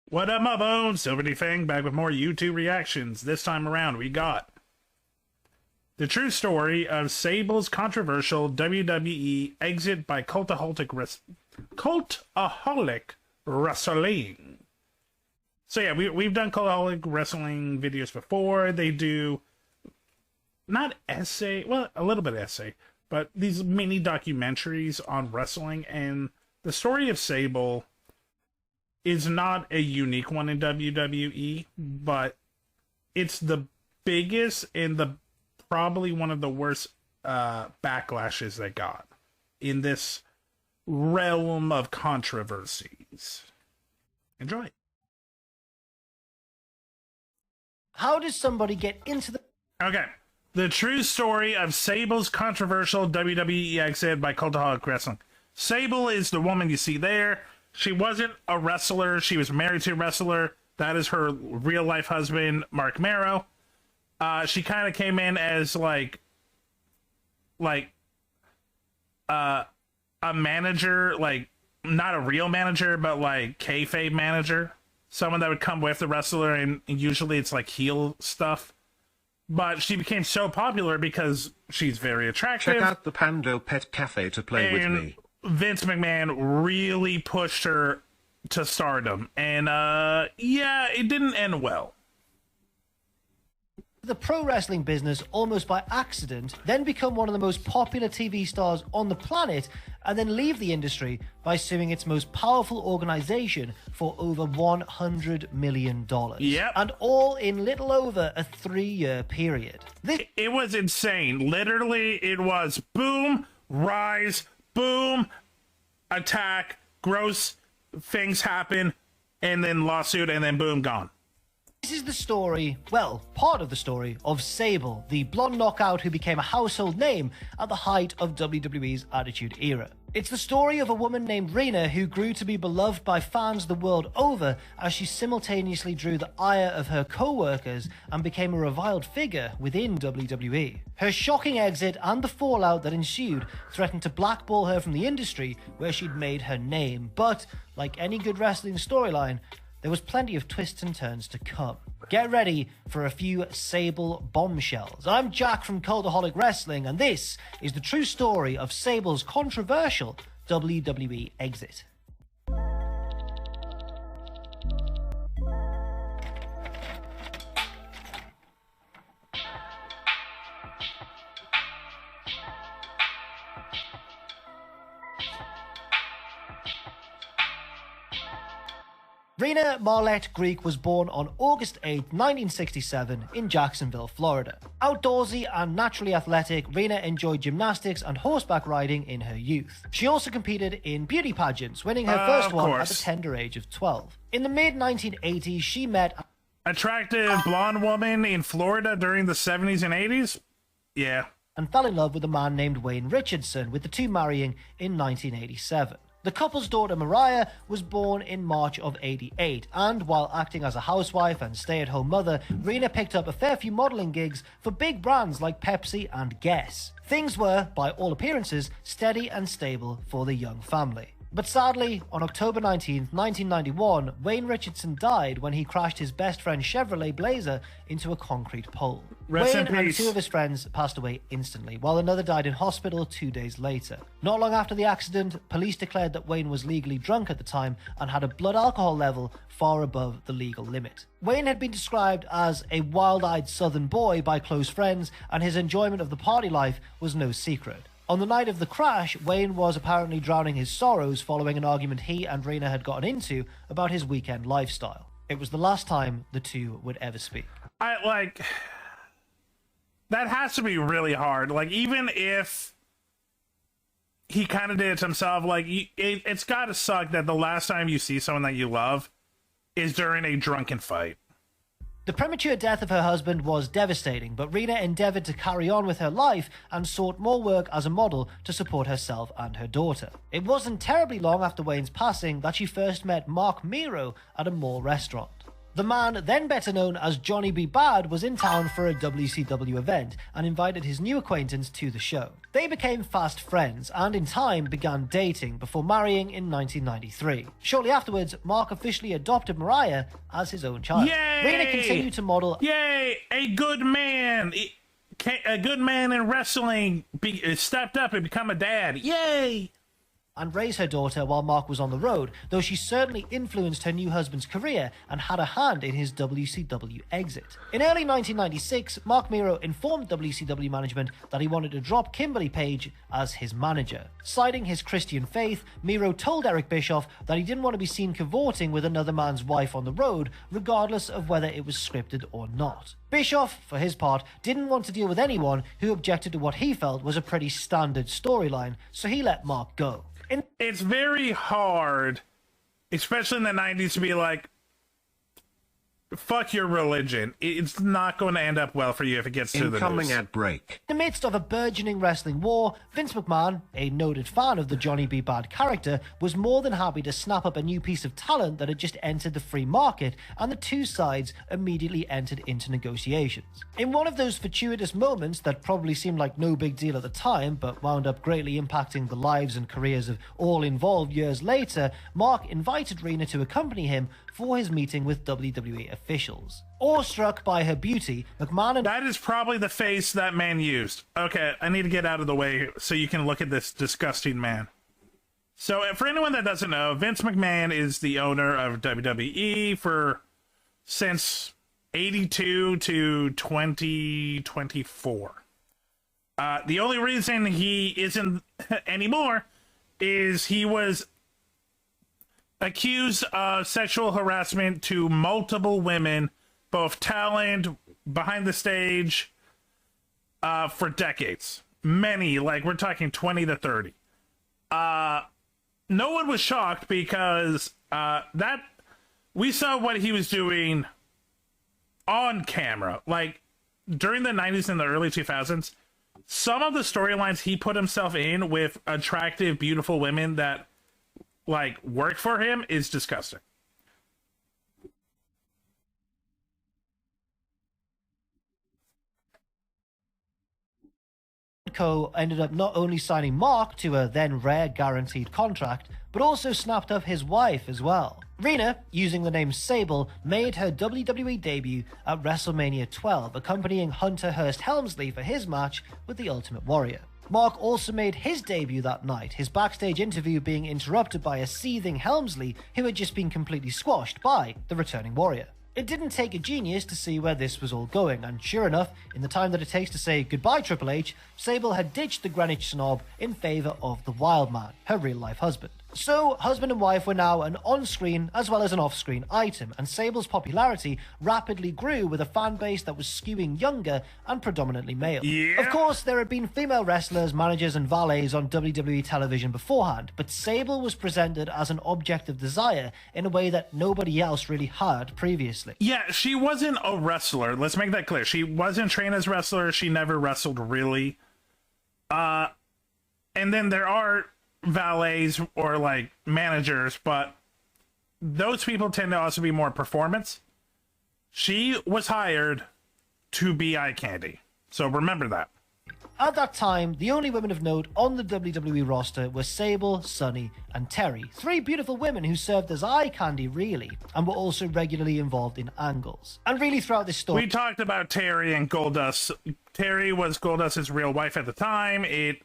What up, my bones? SilverDFanng back with more YouTube reactions. This time around, we got the true story of Sable's controversial WWE exit by Cultaholic Wrestling. So yeah, we've done Cultaholic Wrestling videos before. They do not essay, well, a little bit essay, but these mini documentaries on wrestling, and the story of Sable is not a unique one in WWE, but it's the biggest and the probably one of the worst backlashes they got in this realm of controversies. Enjoy. How does somebody get into the... Okay. The true story of Sable's controversial WWE exit by Cultaholic Wrestling. Sable is the woman you see there. She wasn't a wrestler. She was married to a wrestler. That is her real-life husband, Mark Marrow. She kind of came in as, a manager, not a real manager, but, kayfabe manager. Someone that would come with the wrestler, and usually it's, heel stuff. But she became so popular because she's very attractive. Check out the Pando Pet Cafe to play with me. Vince McMahon really pushed her to stardom, and yeah, it didn't end well. The pro wrestling business almost by accident, then become one of the most popular TV stars on the planet, and then leave the industry by suing its most powerful organization for over $100 million. Yep. And all in little over a 3-year period. It was insane. Literally, it was boom, rise, boom, attack, gross things happen, and then lawsuit, and then boom, gone. This is the story, well, part of the story, of Sable, the blonde knockout who became a household name at the height of WWE's Attitude Era. It's the story of a woman named Rena who grew to be beloved by fans the world over as she simultaneously drew the ire of her co-workers and became a reviled figure within WWE. Her shocking exit and the fallout that ensued threatened to blackball her from the industry where she'd made her name, but, like any good wrestling storyline, there was plenty of twists and turns to come. Get ready for a few Sable bombshells. I'm Jack from Cultaholic Wrestling, and this is the true story of Sable's controversial WWE exit. Rena Marlette Greek was born on August 8, 1967 in Jacksonville, Florida. Outdoorsy and naturally athletic, Rena enjoyed gymnastics and horseback riding in her youth. She also competed in beauty pageants, winning her first one at the tender age of 12. In the mid-1980s, she met attractive blonde woman in Florida during the 70s and 80s? Yeah. And fell in love with a man named Wayne Richardson, with the two marrying in 1987. The couple's daughter Mariah was born in March of '88, and while acting as a housewife and stay-at-home mother, Rena picked up a fair few modeling gigs for big brands like Pepsi and Guess. Things were, by all appearances, steady and stable for the young family. But sadly, on October 19, 1991, Wayne Richardson died when he crashed his best friend's Chevrolet Blazer into a concrete pole. Wayne and 2 of his friends passed away instantly, while another died in hospital 2 days later. Not long after the accident, police declared that Wayne was legally drunk at the time and had a blood alcohol level far above the legal limit. Wayne had been described as a wild-eyed southern boy by close friends, and his enjoyment of the party life was no secret. On the night of the crash, Wayne was apparently drowning his sorrows following an argument he and Rena had gotten into about his weekend lifestyle. It was the last time the two would ever speak. That has to be really hard. Even if he kind of did it to himself, it's got to suck that the last time you see someone that you love is during a drunken fight. The premature death of her husband was devastating, but Rena endeavored to carry on with her life and sought more work as a model to support herself and her daughter. It wasn't terribly long after Wayne's passing that she first met Mark Miro at a mall restaurant. The man, then better known as Johnny B. Bad, was in town for a WCW event and invited his new acquaintance to the show. They became fast friends and in time began dating before marrying in 1993. Shortly afterwards, Mark officially adopted Mariah as his own child. Yay! Rena continued to model. Yay! A good man! A good man in wrestling stepped up and become a dad. Yay! And raise her daughter while Mark was on the road, though she certainly influenced her new husband's career and had a hand in his WCW exit. In early 1996, Mark Miro informed WCW management that he wanted to drop Kimberly Page as his manager. Citing his Christian faith, Miro told Eric Bischoff that he didn't want to be seen cavorting with another man's wife on the road, regardless of whether it was scripted or not. Bischoff, for his part, didn't want to deal with anyone who objected to what he felt was a pretty standard storyline, so he let Mark go. It's very hard, especially in the 90s, to be like, fuck your religion. It's not going to end up well for you if it gets to the news. Incoming ad break. In the midst of a burgeoning wrestling war, Vince McMahon, a noted fan of the Johnny B. Bad character, was more than happy to snap up a new piece of talent that had just entered the free market, and the two sides immediately entered into negotiations. In one of those fortuitous moments that probably seemed like no big deal at the time, but wound up greatly impacting the lives and careers of all involved years later, Mark invited Rena to accompany him for his meeting with WWE officials. Awestruck by her beauty, McMahon and... That is probably the face that man used. Okay, I need to get out of the way so you can look at this disgusting man. So, for anyone that doesn't know, Vince McMahon is the owner of WWE since 82 to 2024. The only reason he isn't anymore is he was accused of sexual harassment to multiple women, both talent, behind the stage, for decades. Many, like we're talking 20 to 30. No one was shocked because that we saw what he was doing on camera. Like during the 90s and the early 2000s, some of the storylines he put himself in with attractive, beautiful women that like work for him is disgusting. Co. ended up not only signing Mark to a then rare guaranteed contract, but also snapped up his wife as well. Rena, using the name Sable, made her WWE debut at WrestleMania 12, accompanying Hunter Hearst Helmsley for his match with the Ultimate Warrior. Mark also made his debut that night, his backstage interview being interrupted by a seething Helmsley who had just been completely squashed by the returning Warrior. It didn't take a genius to see where this was all going, and sure enough, in the time that it takes to say goodbye Triple H, Sable had ditched the Greenwich snob in favour of the Wild Man, her real-life husband. So, husband and wife were now an on-screen as well as an off-screen item, and Sable's popularity rapidly grew with a fan base that was skewing younger and predominantly male. Yeah. Of course, there had been female wrestlers, managers and valets on WWE television beforehand, but Sable was presented as an object of desire in a way that nobody else really had previously. Yeah, she wasn't a wrestler. Let's make that clear. She wasn't trained as a wrestler. She never wrestled really. And then there are valets or like managers, but those people tend to also be more performance. She was hired to be eye candy, so remember that. At that time, the only women of note on the WWE roster were Sable, Sunny, and Terry, three beautiful women who served as eye candy, really, and were also regularly involved in angles. And really throughout this story... We talked about Terry and Goldust. Terry was Goldust's real wife at the time. It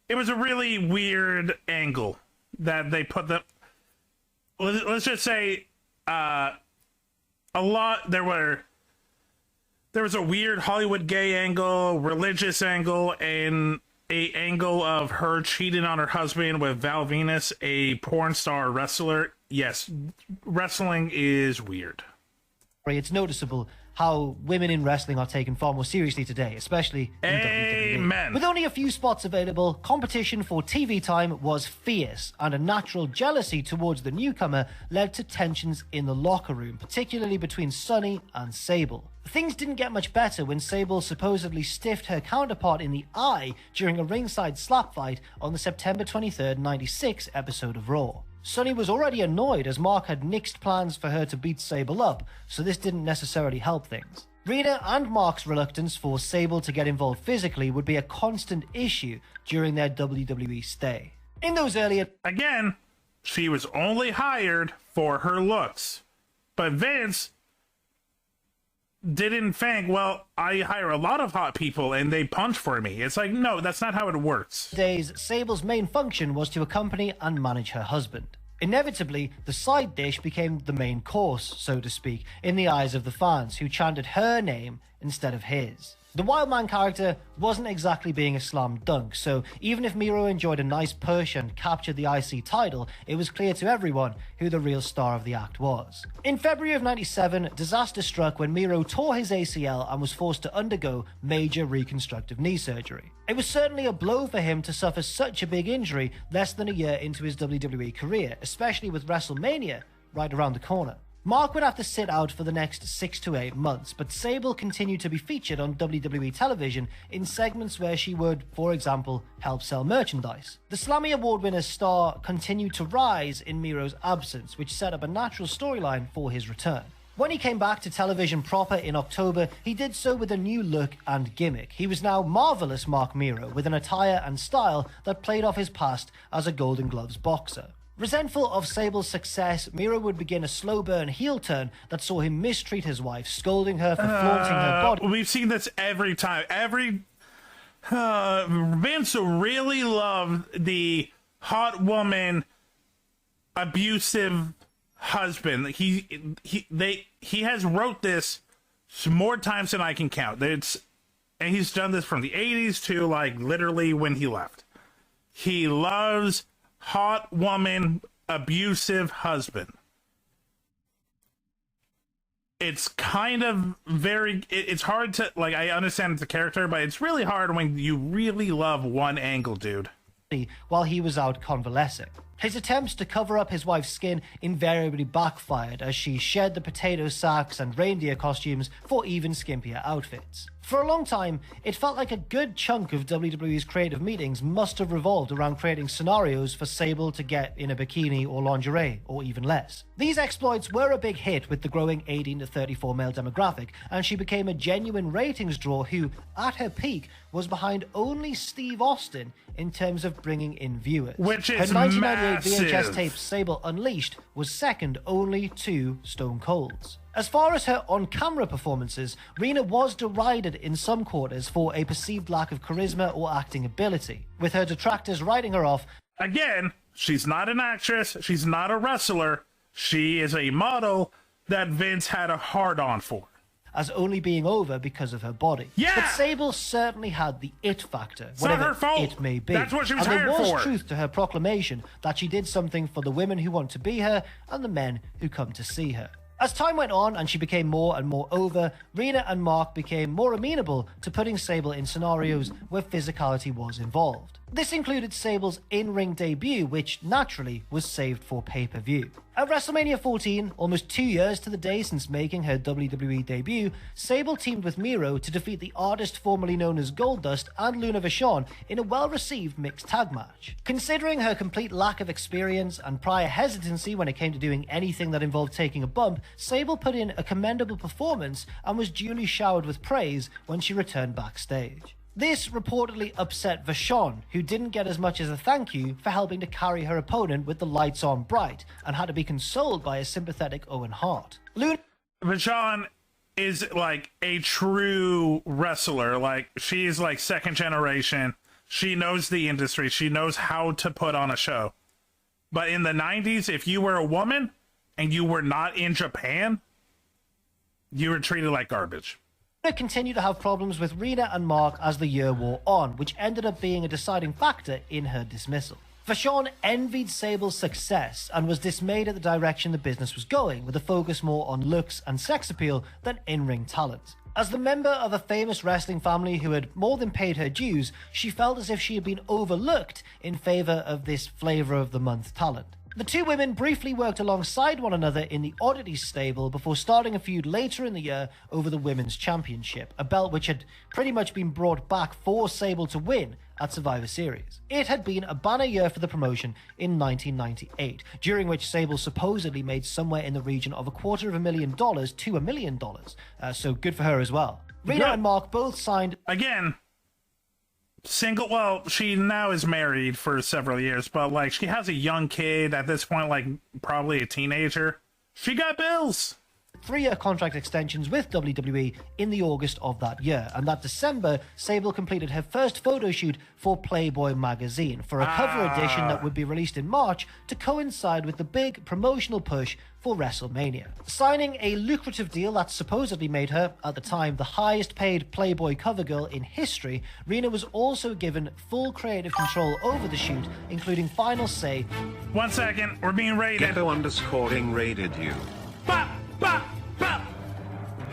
was a really weird angle that they put the... Let's just say a lot... There was a weird Hollywood gay angle, religious angle, and a angle of her cheating on her husband with Val Venus, a porn star wrestler. Yes, wrestling is weird. It's noticeable how women in wrestling are taken far more seriously today, especially in WWE. Amen. With only a few spots available, competition for TV time was fierce, and a natural jealousy towards the newcomer led to tensions in the locker room, particularly between Sunny and Sable. Things didn't get much better when Sable supposedly stiffed her counterpart in the eye during a ringside slap fight on the September 23rd, 96 episode of Raw. Sunny was already annoyed as Mark had nixed plans for her to beat Sable up, so this didn't necessarily help things. Rita and Mark's reluctance for Sable to get involved physically would be a constant issue during their WWE stay. In those earlier... Again, she was only hired for her looks. But Vince didn't think, well, I hire a lot of hot people and they punch for me. It's like, no, that's not how it works. Days, Sable's main function was to accompany and manage her husband. Inevitably, the side dish became the main course, so to speak, in the eyes of the fans, who chanted her name instead of his. The Wildman character wasn't exactly being a slam dunk, so even if Miro enjoyed a nice push and captured the IC title, it was clear to everyone who the real star of the act was. In February of '97, disaster struck when Miro tore his ACL and was forced to undergo major reconstructive knee surgery. It was certainly a blow for him to suffer such a big injury less than a year into his WWE career, especially with WrestleMania right around the corner. Mark would have to sit out for the next 6 to 8 months, but Sable continued to be featured on WWE television in segments where she would, for example, help sell merchandise. The Slammy Award winner's star continued to rise in Miro's absence, which set up a natural storyline for his return. When he came back to television proper in October, he did so with a new look and gimmick. He was now Marvelous Mark Miro, with an attire and style that played off his past as a Golden Gloves boxer. Resentful of Sable's success, Miro would begin a slow burn heel turn that saw him mistreat his wife, scolding her for flaunting her body. We've seen this every time. Vince really loved the hot woman, abusive husband. He has wrote this more times than I can count. And he's done this from the 80s to like literally when he left. He loves hot woman, abusive husband. It's kind of it's hard to, like, I understand it's a character, but it's really hard when you really love one angle, dude. While he was out convalescing. His attempts to cover up his wife's skin invariably backfired as she shed the potato sacks and reindeer costumes for even skimpier outfits. For a long time, it felt like a good chunk of WWE's creative meetings must have revolved around creating scenarios for Sable to get in a bikini or lingerie, or even less. These exploits were a big hit with the growing 18 to 34 male demographic, and she became a genuine ratings draw who, at her peak, was behind only Steve Austin in terms of bringing in viewers. Which is her 1998 massive. VHS tape Sable Unleashed was second only to Stone Cold's. As far as her on-camera performances, Rena was derided in some quarters for a perceived lack of charisma or acting ability, with her detractors writing her off. Again, she's not an actress, she's not a wrestler, she is a model that Vince had a hard-on for. As only being over because of her body. Yeah! But Sable certainly had the it factor, It's whatever not her fault. it may be. That's what she was and there hired was for. truth to her proclamation that she did something for the women who want to be her and the men who come to see her. As time went on and she became more and more over, Rena and Mark became more amenable to putting Sable in scenarios where physicality was involved. This included Sable's in-ring debut, which naturally was saved for pay-per-view. At WrestleMania 14, almost 2 years to the day since making her WWE debut, Sable teamed with Miro to defeat the artist formerly known as Goldust and Luna Vachon in a well-received mixed tag match. Considering her complete lack of experience and prior hesitancy when it came to doing anything that involved taking a bump, Sable put in a commendable performance and was duly showered with praise when she returned backstage. This reportedly upset Vachon, who didn't get as much as a thank you for helping to carry her opponent with the lights on bright, and had to be consoled by a sympathetic Owen Hart. Vachon is like a true wrestler. Like, she's like second generation. She knows the industry. She knows how to put on a show. But in the 90s, if you were a woman and you were not in Japan, you were treated like garbage. Continued to have problems with Rena and Mark as the year wore on, which ended up being a deciding factor in her dismissal. Vachon envied Sable's success and was dismayed at the direction the business was going, with a focus more on looks and sex appeal than in-ring talent. As the member of a famous wrestling family who had more than paid her dues, she felt as if she had been overlooked in favor of this flavor of the month talent. The two women briefly worked alongside one another in the Oddities stable before starting a feud later in the year over the Women's Championship, a belt which had pretty much been brought back for Sable to win at Survivor Series. It had been a banner year for the promotion in 1998, during which Sable supposedly made somewhere in the region of $250,000 to $1 million. So good for her as well. Rena and Mark both signed... Again, single, well, she now is married for several years, but, like, she has a young kid at this point, like, probably a teenager. She got bills. 3-year contract extensions with WWE in the August of that year, and that December, Sable completed her first photo shoot for Playboy magazine for a cover edition that would be released in March to coincide with the big promotional push for WrestleMania. Signing a lucrative deal that supposedly made her, at the time, the highest paid Playboy cover girl in history, Rena was also given full creative control over the shoot, including final say. 1 second, we're being raided. Gecko_ing raided you. Bop, bop, bop.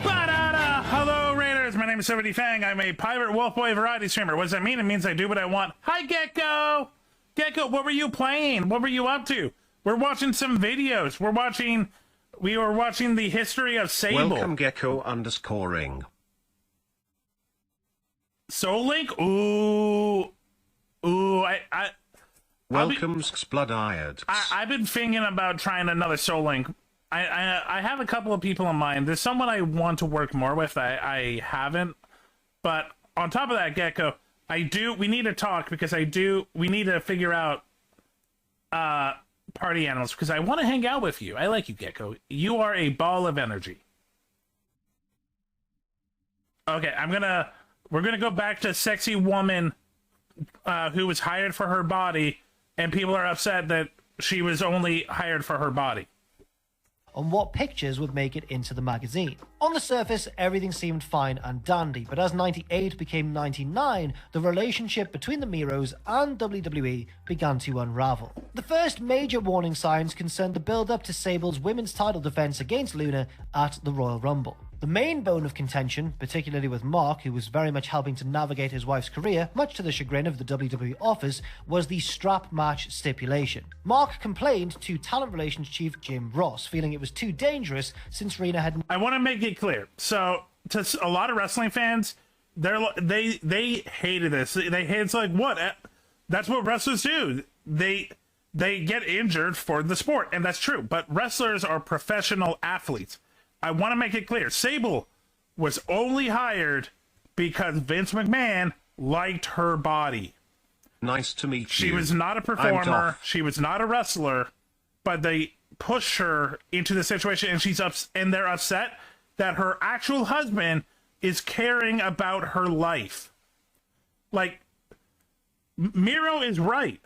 Ba-da-da. Hello, Raiders. My name is SilverDFanng. I'm a pirate wolf boy variety streamer. What does that mean? It means I do what I want. Hi, Gecko. Gecko, what were you playing? What were you up to? We're watching some videos. We were watching the history of Sable. Welcome, Gecko_ing. Soul Link? Ooh. Welcome's Blood-Eyed. I've been thinking about trying another Soul Link. I have a couple of people in mind. There's someone I want to work more with. I haven't. But on top of that, Gecko, we need to talk because we need to figure out party animals because I want to hang out with you. I like you, Gecko. You are a ball of energy. Okay, we're gonna go back to sexy woman who was hired for her body, and people are upset that she was only hired for her body. On what pictures would make it into the magazine. On the surface, everything seemed fine and dandy, but as 98 became 99, the relationship between the Miros and WWE began to unravel. The first major warning signs concerned the build-up to Sable's women's title defense against Luna at the Royal Rumble. The main bone of contention, particularly with Mark, who was very much helping to navigate his wife's career, much to the chagrin of the WWE office, was the strap match stipulation. Mark complained to talent relations chief Jim Ross, feeling it was too dangerous since Rena had... I want to make it clear. So, to a lot of wrestling fans, they hated this. They hate it's like, what? That's what wrestlers do. They get injured for the sport, and that's true. But wrestlers are professional athletes. I want to make it clear. Sable was only hired because Vince McMahon liked her body. Nice to meet you. She was not a performer. She was not a wrestler, but they pushed her into the situation, and they're upset that her actual husband is caring about her life. Like, Miro is right.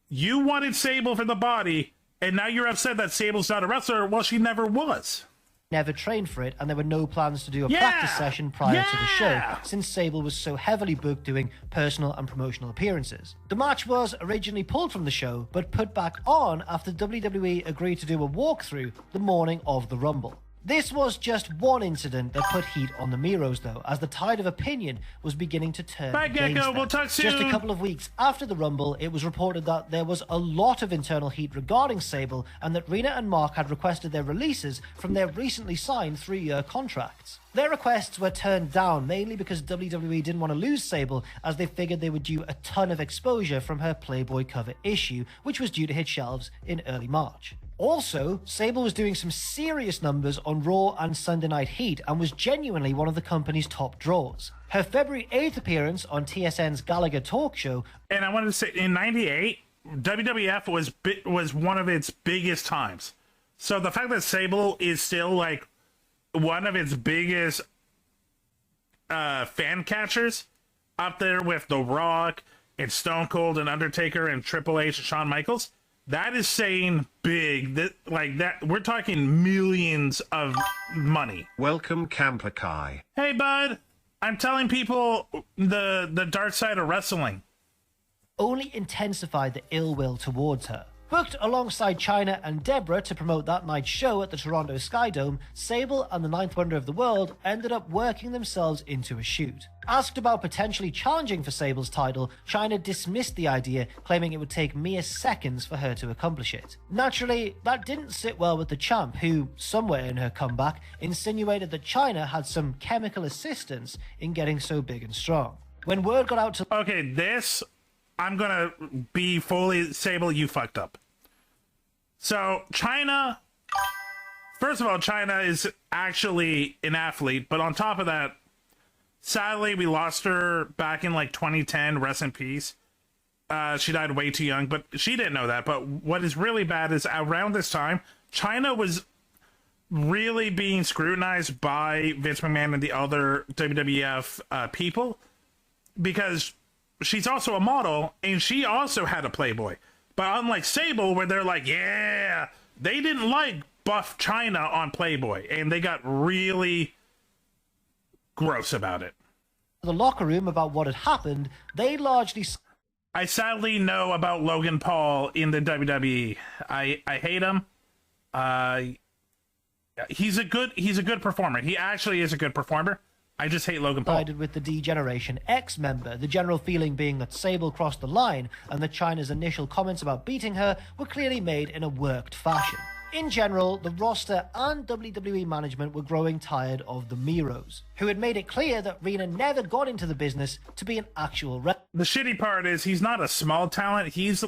You wanted Sable for the body, and now you're upset that Sable's not a wrestler. Well, she never was. Never trained for it, and there were no plans to do a practice session prior to the show, since Sable was so heavily booked doing personal and promotional appearances. The match was originally pulled from the show, but put back on after WWE agreed to do a walkthrough the morning of the Rumble. This was just one incident that put heat on the Miros, though, as the tide of opinion was beginning to turn against them. We'll talk soon. Just a couple of weeks after the Rumble, it was reported that there was a lot of internal heat regarding Sable, and that Rena and Mark had requested their releases from their recently signed 3-year contracts. Their requests were turned down, mainly because WWE didn't want to lose Sable, as they figured they would do a ton of exposure from her Playboy cover issue, which was due to hit shelves in early March. Also, Sable was doing some serious numbers on Raw and Sunday Night Heat and was genuinely one of the company's top draws. Her February 8th appearance on TSN's Gallagher Talk Show... And I wanted to say, in 98, WWF was one of its biggest times. So the fact that Sable is still, like, one of its biggest fan catchers, up there with The Rock and Stone Cold and Undertaker and Triple H and Shawn Michaels... That is saying big. That we're talking millions of money. Welcome, Camper Kai. Hey, bud. I'm telling people the dark side of wrestling. Only intensified the ill will towards her. Booked alongside Chyna and Deborah to promote that night's show at the Toronto Sky Dome, Sable and the Ninth Wonder of the World ended up working themselves into a shoot. Asked about potentially challenging for Sable's title, Chyna dismissed the idea, claiming it would take mere seconds for her to accomplish it. Naturally, that didn't sit well with the champ, who, somewhere in her comeback, insinuated that Chyna had some chemical assistance in getting so big and strong. When word got out to Okay, this, I'm gonna be fully Sable, you fucked up. So, China, first of all, China is actually an athlete, but on top of that, sadly, we lost her back in like 2010, rest in peace. She died way too young, but she didn't know that. But what is really bad is around this time, China was really being scrutinized by Vince McMahon and the other WWF people, because she's also a model and she also had a Playboy. But unlike Sable, where they're like, yeah, they didn't like buff China on Playboy, and they got really gross about it. the locker room about what had happened, they largely I sadly know about Logan Paul in the WWE. I hate him. He's a good performer. He actually is a good performer. I just hate Logan Paul. sided with the D-Generation X member, the general feeling being that Sable crossed the line and that China's initial comments about beating her were clearly made in a worked fashion. In general, the roster and WWE management were growing tired of the Miros, who had made it clear that Rena never got into the business to be an actual The shitty part is he's not a small talent. He's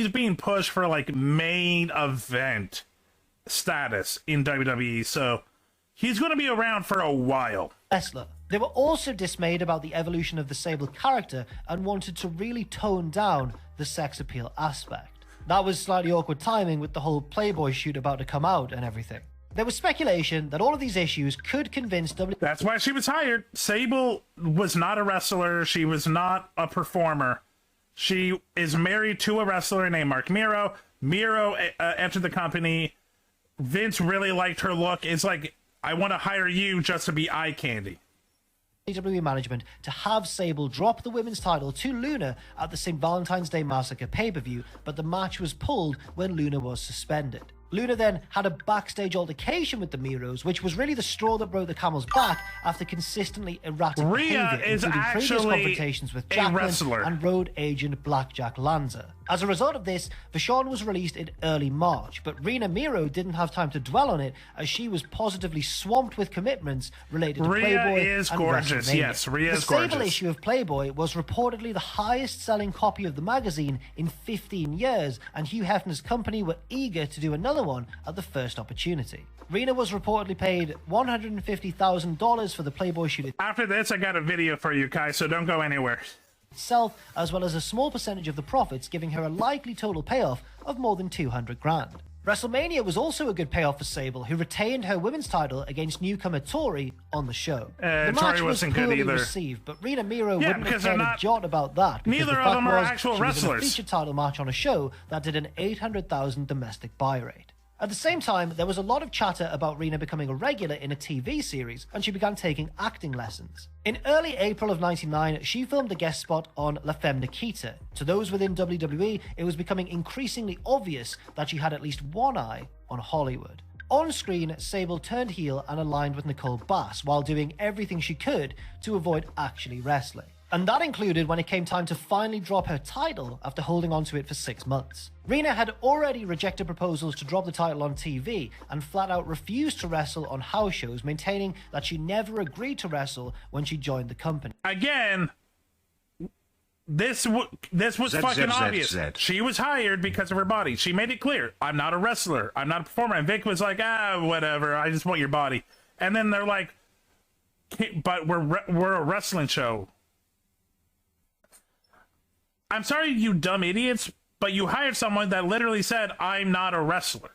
being pushed for like main event status in WWE, so he's going to be around for a while. wrestler. They were also dismayed about the evolution of the Sable character and wanted to really tone down the sex appeal aspect. That was slightly awkward timing with the whole Playboy shoot about to come out and everything. There was speculation that all of these issues could convince WWE. That's why she was hired. Sable was not a wrestler. She was not a performer. She is married to a wrestler named Mark Miro. Miro entered the company. Vince really liked her look. It's like, I want to hire you just to be eye candy. WWE management to have Sable drop the women's title to Luna at the St. Valentine's Day Massacre pay-per-view, but the match was pulled when Luna was suspended. Luna then had a backstage altercation with the Miros, which was really the straw that broke the camel's back after consistently erratic Rhea behavior, is including previous actually confrontations with a Jacqueline wrestler. and road agent Blackjack Lanza. As a result of this, Vachon was released in early March, but Rena Miro didn't have time to dwell on it as she was positively swamped with commitments related to Rhea Playboy is and gorgeous. WrestleMania. Yes, Rhea is The Sable gorgeous. issue of Playboy was reportedly the highest-selling copy of the magazine in 15 years, and Hugh Hefner's company were eager to do another one at the first opportunity. Rena was reportedly paid $150,000 for the Playboy shoot After this, I got a video for you, Kai, so don't go anywhere. itself, as well as a small percentage of the profits, giving her a likely total payoff of more than $200,000. WrestleMania was also a good payoff for Sable, who retained her women's title against newcomer Tori on the show. The match Tori was wasn't good poorly either. received, but Rena Miro Yeah, wouldn't because have they're cared a not- jot about that. because Neither the of fact them are was actual she was in a wrestlers. featured title match on a show that did an 800,000 domestic buy rate. At the same time, there was a lot of chatter about Rena becoming a regular in a TV series, and she began taking acting lessons. In early April of '99, she filmed a guest spot on La Femme Nikita. To those within WWE, it was becoming increasingly obvious that she had at least one eye on Hollywood. On screen, Sable turned heel and aligned with Nicole Bass while doing everything she could to avoid actually wrestling. And that included when it came time to finally drop her title after holding onto it for 6 months. Rena had already rejected proposals to drop the title on TV and flat out refused to wrestle on house shows, maintaining that she never agreed to wrestle when she joined the company. Again, this was fucking obvious. She was hired because of her body. She made it clear, I'm not a wrestler. I'm not a performer. And Vic was like, whatever. I just want your body. And then they're like, but we're a wrestling show. I'm sorry, you dumb idiots, but you hired someone that literally said, I'm not a wrestler.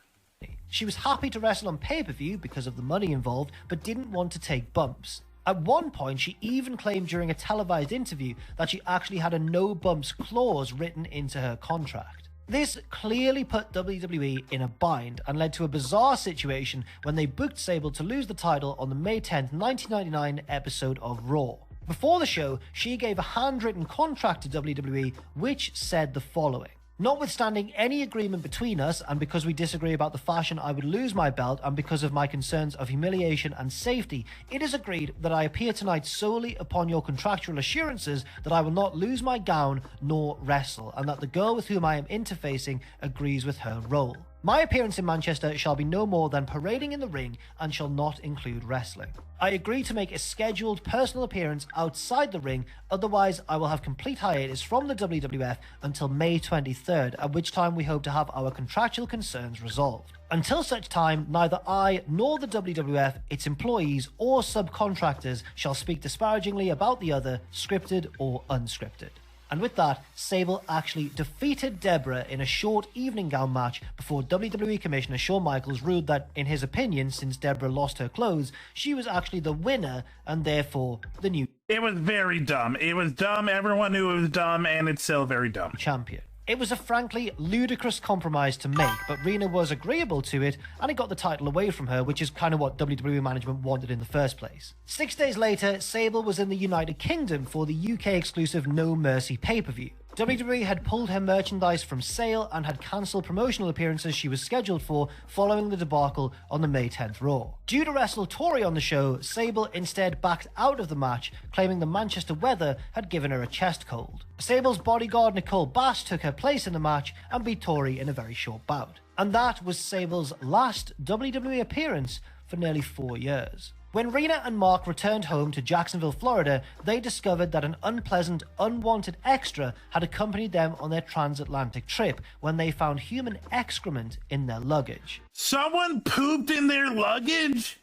She was happy to wrestle on pay-per-view because of the money involved, but didn't want to take bumps. At one point, she even claimed during a televised interview that she actually had a no-bumps clause written into her contract. This clearly put WWE in a bind and led to a bizarre situation when they booked Sable to lose the title on the May 10th, 1999 episode of Raw. Before the show, she gave a handwritten contract to WWE which said the following. Notwithstanding any agreement between us, and because we disagree about the fashion I would lose my belt, and because of my concerns of humiliation and safety, it is agreed that I appear tonight solely upon your contractual assurances that I will not lose my gown nor wrestle, and that the girl with whom I am interfacing agrees with her role. My appearance in Manchester shall be no more than parading in the ring and shall not include wrestling. I agree to make a scheduled personal appearance outside the ring, otherwise I will have complete hiatus from the WWF until May 23rd, at which time we hope to have our contractual concerns resolved. Until such time, neither I nor the WWF, its employees or subcontractors shall speak disparagingly about the other, scripted or unscripted. And with that, Sable actually defeated Deborah in a short evening gown match before WWE Commissioner Shawn Michaels ruled that, in his opinion, since Deborah lost her clothes, she was actually the winner and therefore the new It was very dumb. It was dumb. Everyone knew it was dumb, and it's still very dumb. champion. It was a frankly ludicrous compromise to make, but Rena was agreeable to it, and it got the title away from her, which is kind of what WWE management wanted in the first place. 6 days later, Sable was in the United Kingdom for the UK exclusive No Mercy pay-per-view. WWE had pulled her merchandise from sale and had cancelled promotional appearances she was scheduled for following the debacle on the May 10th Raw. Due to wrestle Tori on the show, Sable instead backed out of the match, claiming the Manchester weather had given her a chest cold. Sable's bodyguard Nicole Bass took her place in the match and beat Tori in a very short bout. And that was Sable's last WWE appearance for nearly 4 years. When Rena and Mark returned home to Jacksonville, Florida, they discovered that an unpleasant, unwanted extra had accompanied them on their transatlantic trip when they found human excrement in their luggage. Someone pooped in their luggage?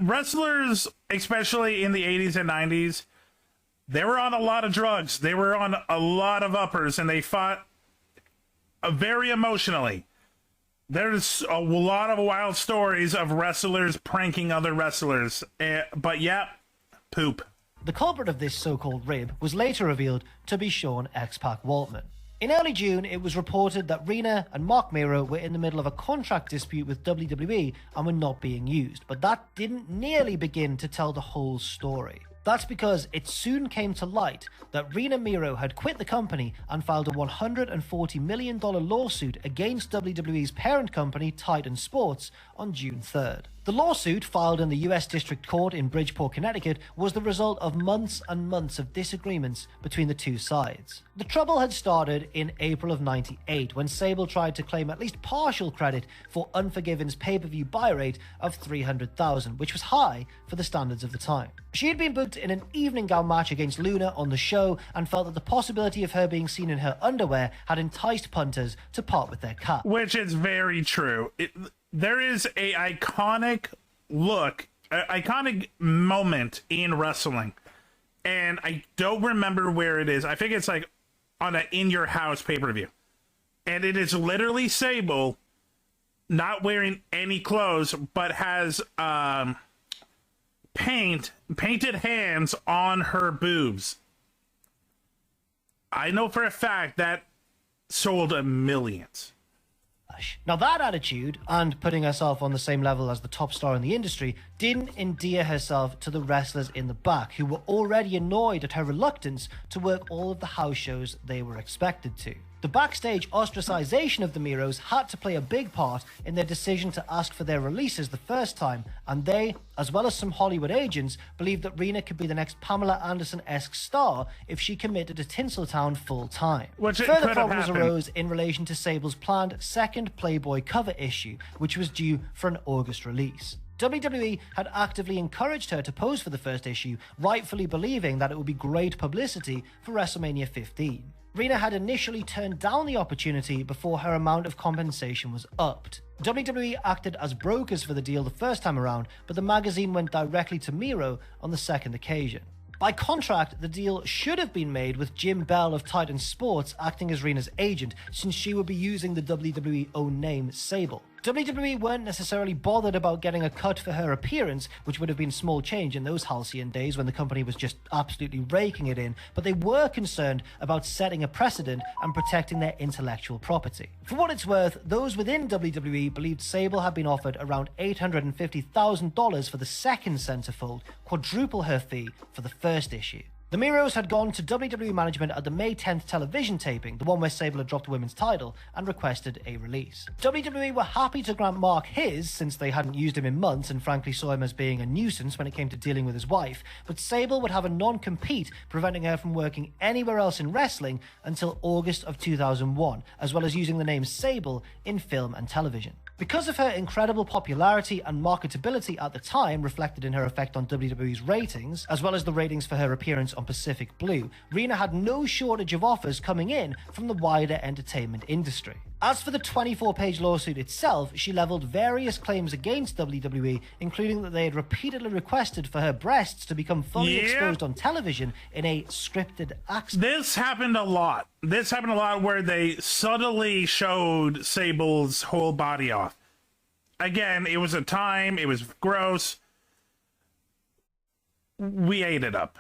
Wrestlers, especially in the 80s and 90s, they were on a lot of drugs. They were on a lot of uppers, and they fought very emotionally. There's a lot of wild stories of wrestlers pranking other wrestlers. But yeah, poop. The culprit of this so-called rib was later revealed to be Shawn X-Pac Waltman. In early June, it was reported that Rena and Mark Miro were in the middle of a contract dispute with WWE and were not being used, but that didn't nearly begin to tell the whole story. That's because it soon came to light that Rena Miro had quit the company and filed a $140 million lawsuit against WWE's parent company, Titan Sports, on June 3rd. The lawsuit, filed in the US District Court in Bridgeport, Connecticut, was the result of months and months of disagreements between the two sides. The trouble had started in April of '98 when Sable tried to claim at least partial credit for Unforgiven's pay-per-view buy rate of 300,000, which was high for the standards of the time. She had been booked in an evening gown match against Luna on the show and felt that the possibility of her being seen in her underwear had enticed punters to part with their cap. Which is very true. There is a iconic moment in wrestling, and I don't remember where it is. I think it's like on an In Your House pay-per-view, and it is literally Sable not wearing any clothes but has painted hands on her boobs. I know for a fact that sold millions. Now that attitude, and putting herself on the same level as the top star in the industry, didn't endear herself to the wrestlers in the back, who were already annoyed at her reluctance to work all of the house shows they were expected to. The backstage ostracization of the Miros had to play a big part in their decision to ask for their releases the first time, and they, as well as some Hollywood agents, believed that Rena could be the next Pamela Anderson-esque star if she committed to Tinseltown full-time. Further problems arose in relation to Sable's planned second Playboy cover issue, which was due for an August release. WWE had actively encouraged her to pose for the first issue, rightfully believing that it would be great publicity for WrestleMania 15. Rena had initially turned down the opportunity before her amount of compensation was upped. WWE acted as brokers for the deal the first time around, but the magazine went directly to Miro on the second occasion. By contract, the deal should have been made with Jim Bell of Titan Sports acting as Rena's agent, since she would be using the WWE own name Sable. WWE weren't necessarily bothered about getting a cut for her appearance, which would have been small change in those halcyon days when the company was just absolutely raking it in, but they were concerned about setting a precedent and protecting their intellectual property. For what it's worth, those within WWE believed Sable had been offered around $850,000 for the second centerfold, quadruple her fee for the first issue. The Miros had gone to WWE management at the May 10th television taping, the one where Sable had dropped the women's title, and requested a release. WWE were happy to grant Mark his, since they hadn't used him in months and frankly saw him as being a nuisance when it came to dealing with his wife, but Sable would have a non-compete preventing her from working anywhere else in wrestling until August of 2001, as well as using the name Sable in film and television. Because of her incredible popularity and marketability at the time, reflected in her effect on WWE's ratings, as well as the ratings for her appearance on Pacific Blue, Rena had no shortage of offers coming in from the wider entertainment industry. As for the 24-page lawsuit itself, she leveled various claims against WWE, including that they had repeatedly requested for her breasts to become fully exposed on television in a scripted act. This happened a lot. This happened a lot where they subtly showed Sable's whole body off. Again, it was a time, it was gross. We ate it up.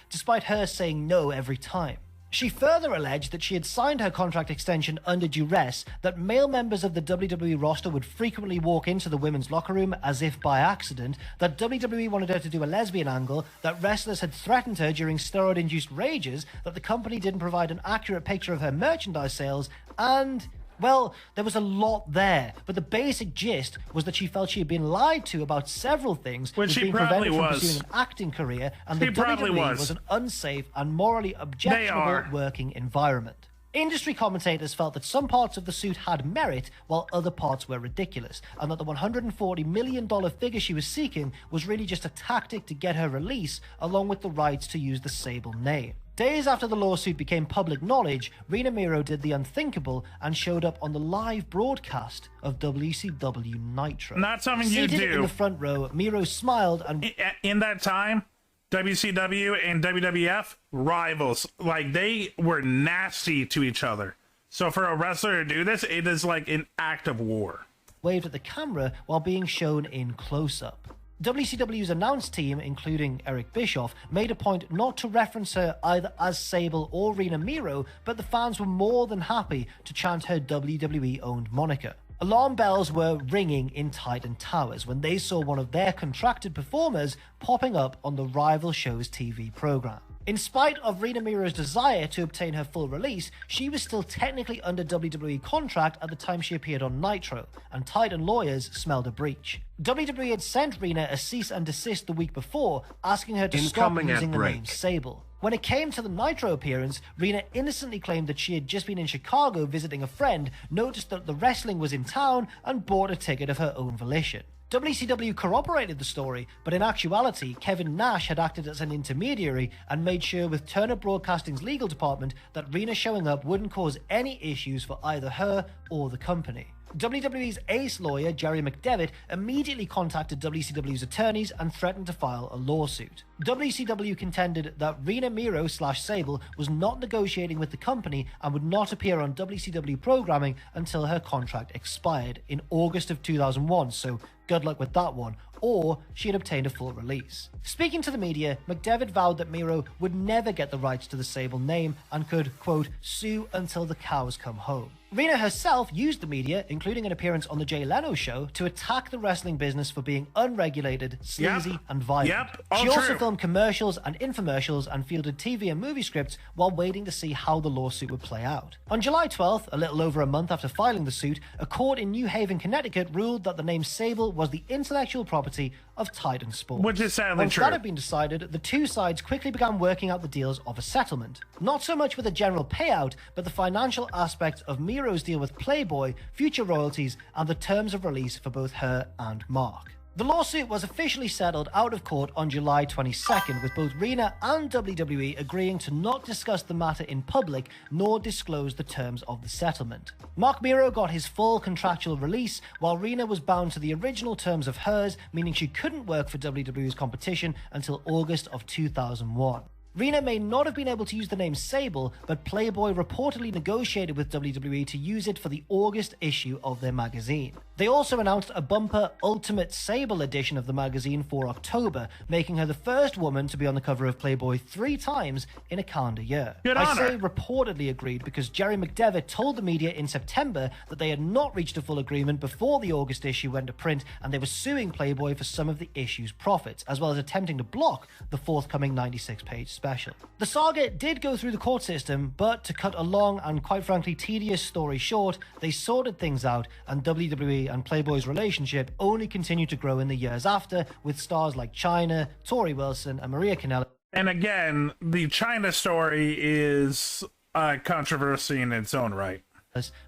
Despite her saying no every time. She further alleged that she had signed her contract extension under duress, that male members of the WWE roster would frequently walk into the women's locker room as if by accident, that WWE wanted her to do a lesbian angle, that wrestlers had threatened her during steroid-induced rages, that the company didn't provide an accurate picture of her merchandise sales, and... well, there was a lot there, but the basic gist was that she felt she had been lied to about several things, which she being probably prevented from was. pursuing an acting career, and She the probably WWE was. was an unsafe and morally objectionable working environment. Industry commentators felt that some parts of the suit had merit, while other parts were ridiculous, and that the $140 million figure she was seeking was really just a tactic to get her release, along with the rights to use the Sable name. Days after the lawsuit became public knowledge, Rena Miro did the unthinkable and showed up on the live broadcast of WCW Nitro. Not something you Seated do. in the front row, Miro smiled and... in that time, WCW and WWF, rivals. Like, they were nasty to each other. So for a wrestler to do this, it is like an act of war. waved at the camera while being shown in close-up. WCW's announce team, including Eric Bischoff, made a point not to reference her either as Sable or Rena Miro, but the fans were more than happy to chant her WWE-owned moniker. Alarm bells were ringing in Titan Towers when they saw one of their contracted performers popping up on the rival show's TV program. In spite of Rena Miro's desire to obtain her full release, she was still technically under WWE contract at the time she appeared on Nitro, and Titan lawyers smelled a breach. WWE had sent Rena a cease and desist the week before, asking her to stop Incoming using ad the break. name Sable. When it came to the Nitro appearance, Rena innocently claimed that she had just been in Chicago visiting a friend, noticed that the wrestling was in town, and bought a ticket of her own volition. WCW corroborated the story, but in actuality, Kevin Nash had acted as an intermediary and made sure with Turner Broadcasting's legal department that Rena showing up wouldn't cause any issues for either her or the company. WWE's ace lawyer, Jerry McDevitt, immediately contacted WCW's attorneys and threatened to file a lawsuit. WCW contended that Rena Miro/Sable was not negotiating with the company and would not appear on WCW programming until her contract expired in August of 2001, so good luck with that one, or she had obtained a full release. Speaking to the media, McDevitt vowed that Miro would never get the rights to the Sable name and could, quote, sue until the cows come home. Rena herself used the media, including an appearance on The Jay Leno Show, to attack the wrestling business for being unregulated, sleazy, and violent. She also filmed commercials and infomercials and fielded TV and movie scripts while waiting to see how the lawsuit would play out. On July 12th, a little over a month after filing the suit, a court in New Haven, Connecticut ruled that the name Sable was the intellectual property of Titan Sports. Which is sadly Once true. that had been decided, the two sides quickly began working out the deals of a settlement. Not so much with a general payout, but the financial aspect of Miro's deal with Playboy, future royalties, and the terms of release for both her and Mark. The lawsuit was officially settled out of court on July 22nd, with both Rena and WWE agreeing to not discuss the matter in public nor disclose the terms of the settlement. Mark Miro got his full contractual release, while Rena was bound to the original terms of hers, meaning she couldn't work for WWE's competition until August of 2001. Rena may not have been able to use the name Sable, but Playboy reportedly negotiated with WWE to use it for the August issue of their magazine. They also announced a bumper Ultimate Sable edition of the magazine for October, making her the first woman to be on the cover of Playboy 3 times in a calendar year. Good I honor. say reportedly agreed because Jerry McDevitt told the media in September that they had not reached a full agreement before the August issue went to print, and they were suing Playboy for some of the issue's profits, as well as attempting to block the forthcoming 96-page special. The saga did go through the court system, but to cut a long and quite frankly tedious story short, they sorted things out, and WWE and Playboy's relationship only continued to grow in the years after, with stars like Chyna, Tori Wilson, and Maria Kanellis. And again, the China story is a controversy in its own right.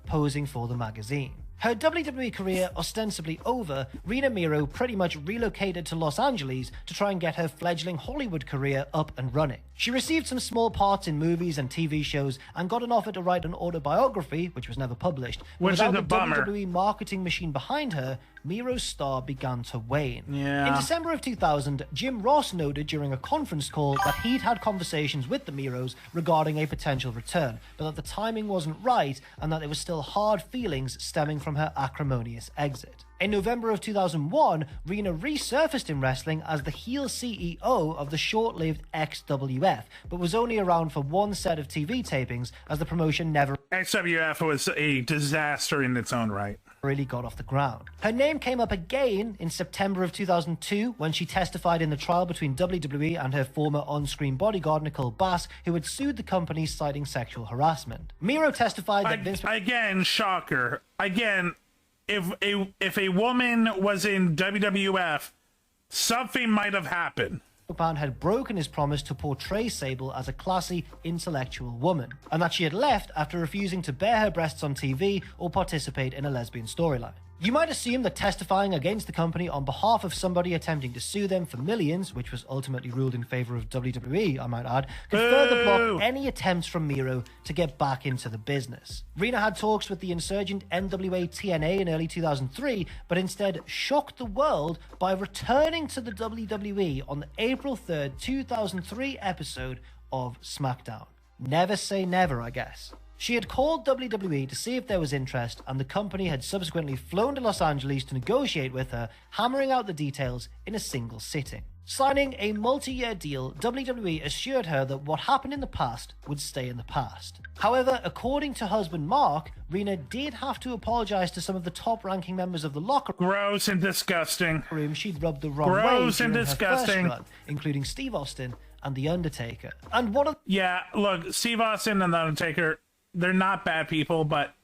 Posing for the magazine. Her WWE career ostensibly over, Rena Miro pretty much relocated to Los Angeles to try and get her fledgling Hollywood career up and running. She received some small parts in movies and TV shows and got an offer to write an autobiography, which was never published. Which is without a the bummer. WWE marketing machine behind her, Miro's star began to wane. Yeah. In December of 2000, Jim Ross noted during a conference call that he'd had conversations with the Miros regarding a potential return, but that the timing wasn't right and that there was still hard feelings stemming from her acrimonious exit. In November of 2001, Rena resurfaced in wrestling as the heel CEO of the short-lived XWF, but was only around for one set of TV tapings as the promotion never XWF was a disaster in its own right. really got off the ground. Her name came up again in September of 2002 when she testified in the trial between WWE and her former on-screen bodyguard Nicole Bass, who had sued the company citing sexual harassment. Miro testified that Vince Again, shocker. Again, if a woman was in WWF, something might have happened. McMahon had broken his promise to portray Sable as a classy, intellectual woman, and that she had left after refusing to bare her breasts on TV or participate in a lesbian storyline. You might assume that testifying against the company on behalf of somebody attempting to sue them for millions, which was ultimately ruled in favor of WWE, I might add, could further block any attempts from Miro to get back into the business. Rena had talks with the insurgent NWA TNA in early 2003, but instead shocked the world by returning to the WWE on the April 3rd, 2003 episode of SmackDown. Never say never, I guess. She had called WWE to see if there was interest, and the company had subsequently flown to Los Angeles to negotiate with her, hammering out the details in a single sitting. Signing a multi-year deal, WWE assured her that what happened in the past would stay in the past. However, according to husband Mark, Rena did have to apologize to some of the top-ranking members of the locker Gross and disgusting. room she'd rubbed the wrong way Gross and during her disgusting. first run, including Steve Austin and The Undertaker. And one of Yeah, look, Steve Austin and The Undertaker, they're not bad people, but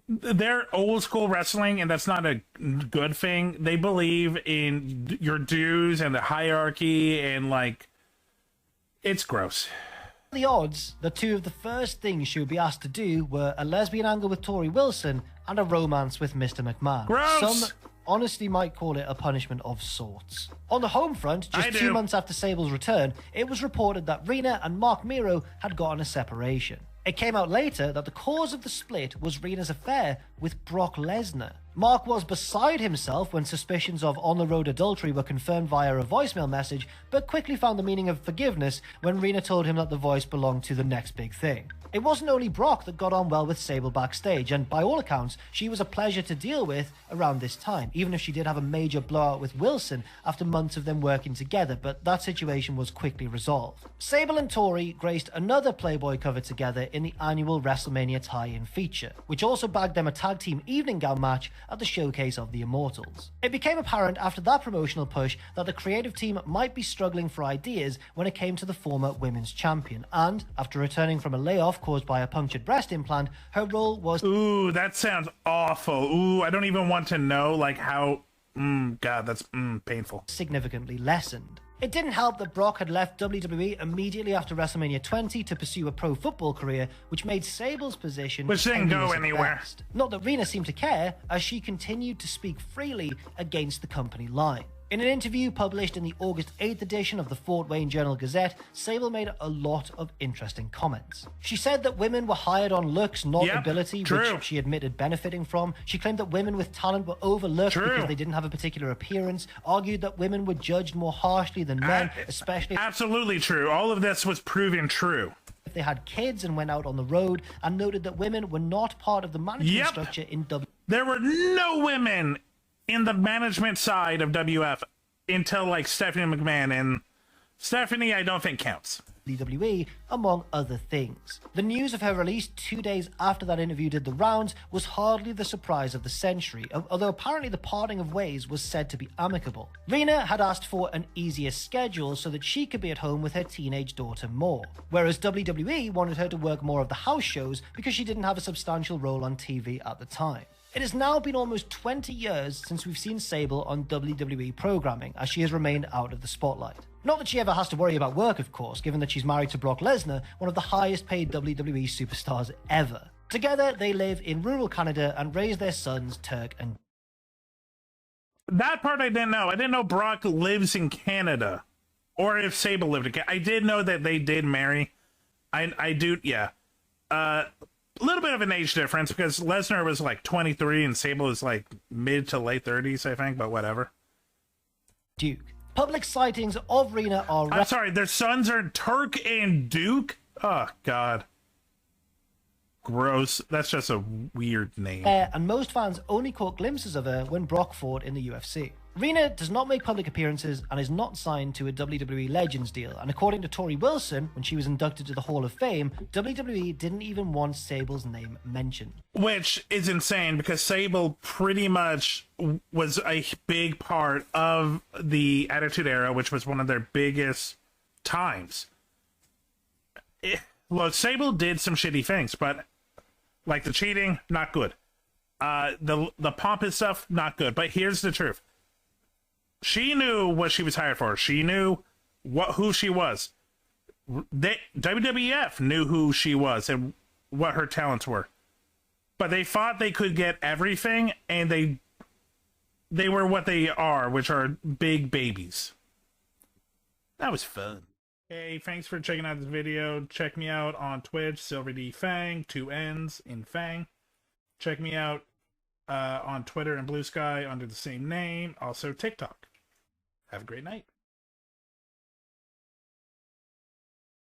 they're old school wrestling, and that's not a good thing. They believe in your dues and the hierarchy, and like, it's gross. the odds that two of the first things she would be asked to do were a lesbian angle with Tori Wilson and a romance with Mr. McMahon. Gross! Some honestly might call it a punishment of sorts. On the home front, just 2 months after Sable's return, it was reported that Rena and Mark Miro had gotten a separation. It came out later that the cause of the split was Rena's affair with Brock Lesnar. Mark was beside himself when suspicions of on-the-road adultery were confirmed via a voicemail message, but quickly found the meaning of forgiveness when Rena told him that the voice belonged to the next big thing. It wasn't only Brock that got on well with Sable backstage, and by all accounts, she was a pleasure to deal with around this time, even if she did have a major blowout with Wilson after months of them working together, but that situation was quickly resolved. Sable and Tori graced another Playboy cover together in the annual WrestleMania tie-in feature, which also bagged them a tag team evening gown match at the Showcase of the Immortals. It became apparent after that promotional push that the creative team might be struggling for ideas when it came to the former women's champion, and after returning from a layoff caused by a punctured breast implant, her role was Ooh, that sounds awful. Ooh, I don't even want to know, like, how... God, that's painful. significantly lessened. It didn't help that Brock had left WWE immediately after WrestleMania 20 to pursue a pro football career, which made Sable's position Which didn't go tenuous at anywhere. best. Not that Rena seemed to care, as she continued to speak freely against the company line. In an interview published in the August 8th edition of the Fort Wayne Journal-Gazette, Sable made a lot of interesting comments. She said that women were hired on looks, not Yep, ability, true. which she admitted benefiting from. She claimed that women with talent were overlooked True. because they didn't have a particular appearance, argued that women were judged more harshly than men, especially Absolutely true. All of this was proven true. if they had kids and went out on the road, and noted that women were not part of the management Yep. structure in WWE. There were no women in the management side of WF until like Stephanie McMahon, and Stephanie I don't think counts. WWE, among other things. The news of her release 2 days after that interview did the rounds was hardly the surprise of the century, although apparently the parting of ways was said to be amicable. Rena had asked for an easier schedule so that she could be at home with her teenage daughter more, whereas WWE wanted her to work more of the house shows because she didn't have a substantial role on TV at the time. It has now been almost 20 years since we've seen Sable on WWE programming, as she has remained out of the spotlight. Not that she ever has to worry about work, of course, given that she's married to Brock Lesnar, one of the highest paid WWE superstars ever. Together, they live in rural Canada and raise their sons, Turk and... That part I didn't know. I didn't know Brock lives in Canada, or if Sable lived in Canada. I did know that they did marry. I do, yeah. A little bit of an age difference, because Lesnar was like 23 and Sable is like mid to late 30s, I think, but whatever. Duke. Public sightings of Rena are... I'm sorry, their sons are Turk and Duke? Oh, God. Gross. That's just a weird name. And most fans only caught glimpses of her when Brock fought in the UFC. Rena does not make public appearances and is not signed to a WWE Legends deal, and according to Tori Wilson, when she was inducted to the Hall of Fame, WWE didn't even want Sable's name mentioned. Which is insane, because Sable pretty much was a big part of the Attitude Era, which was one of their biggest times. Well, Sable did some shitty things, but like the cheating, not good. The pompous stuff, not good. But here's the truth. She knew what she was hired for. She knew who she was. WWF knew who she was and what her talents were. But they thought they could get everything, and they were what they are, which are big babies. That was fun. Hey, thanks for checking out this video. Check me out on Twitch, SilverDFanng, 2 N's in Fang. Check me out on Twitter and Blue Sky under the same name. Also TikTok. Have a great night.